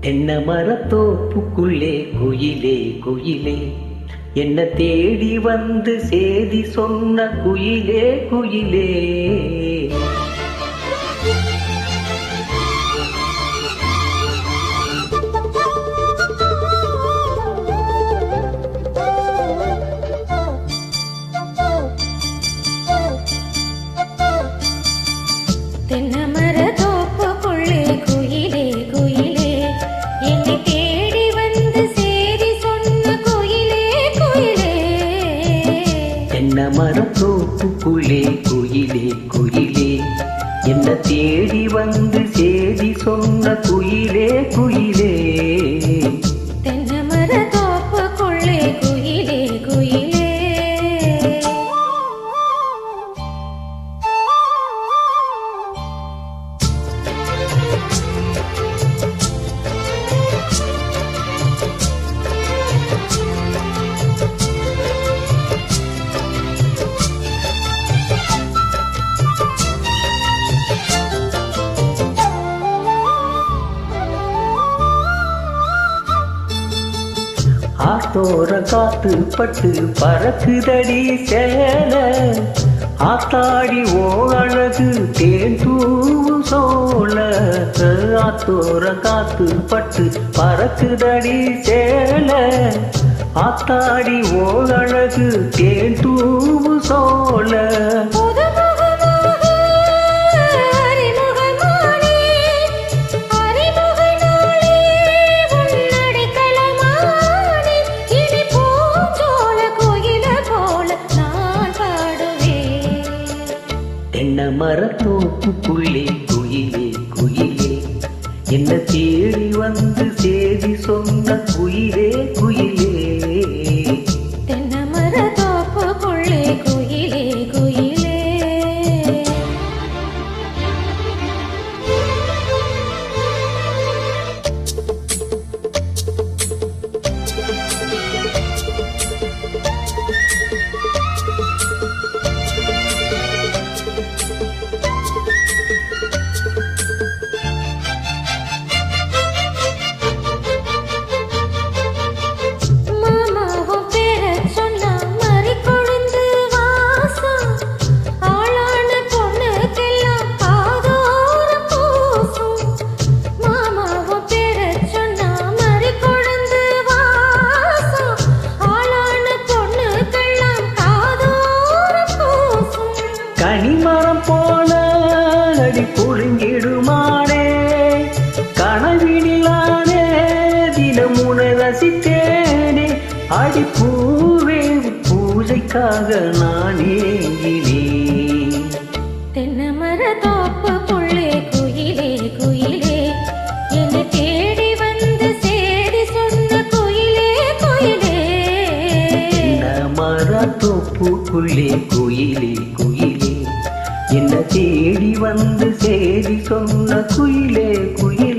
தென்னை மரத்தோப்புக்குள்ளே குயிலே குயிலே, என்ன தேடி வந்து சேதி சொன்ன குயிலே குயிலே. தென்னை மரத்தோப்புக்குள்ளே குயிலே குயிலே, என்னை தேடி வந்து சேதி சொன்ன குயிலே குயிலே. தென்னை மரத்தோப்புக்குள்ளே குயிலே குயிலே, என்ன தேடி வந்து சேதி சொன்ன குயிலே குயிலே. தென்னை மரத்தோப்புக்குள்ளே குயிலே குயிலே. ஆத்தோர காத்து பட்டு பறக்குதடி சேல, ஆத்தாடி ஓ அழகு தேன் தூவும் சோழ. ஆத்தோர காத்து பட்டு பறக்குதடி சேல, ஆத்தாடி ஓ அழகு தேன் தூவும் சோழ. தென்னை மரத்தோப்புக்குள்ளே குயிலே குயிலே, என்ன தேடி வந்து சேதி சொன்ன குயிலே குயிலே. தென்னை மரத்தோப்புக்குள்ளே குயிலே குயிலே. கனிமரம் போல அடி புழுங்கிடுமானே, கனவினிலானே தினமுனை ரசித்தேனே. அடி பூவே பூஜைக்காக நான் ஏங்கினேன். தென்னை மரத்தோப்புக்குள்ளே குயிலே குயிலே, என்னை தேடி வந்து சேதி சொன்ன குயிலே குயிலே. தென்னை மரத்தோப்புக்குள்ளே குயிலே குயிலே, என்ன தேடி வந்து சேதி சொன்ன குயிலே குயிலே.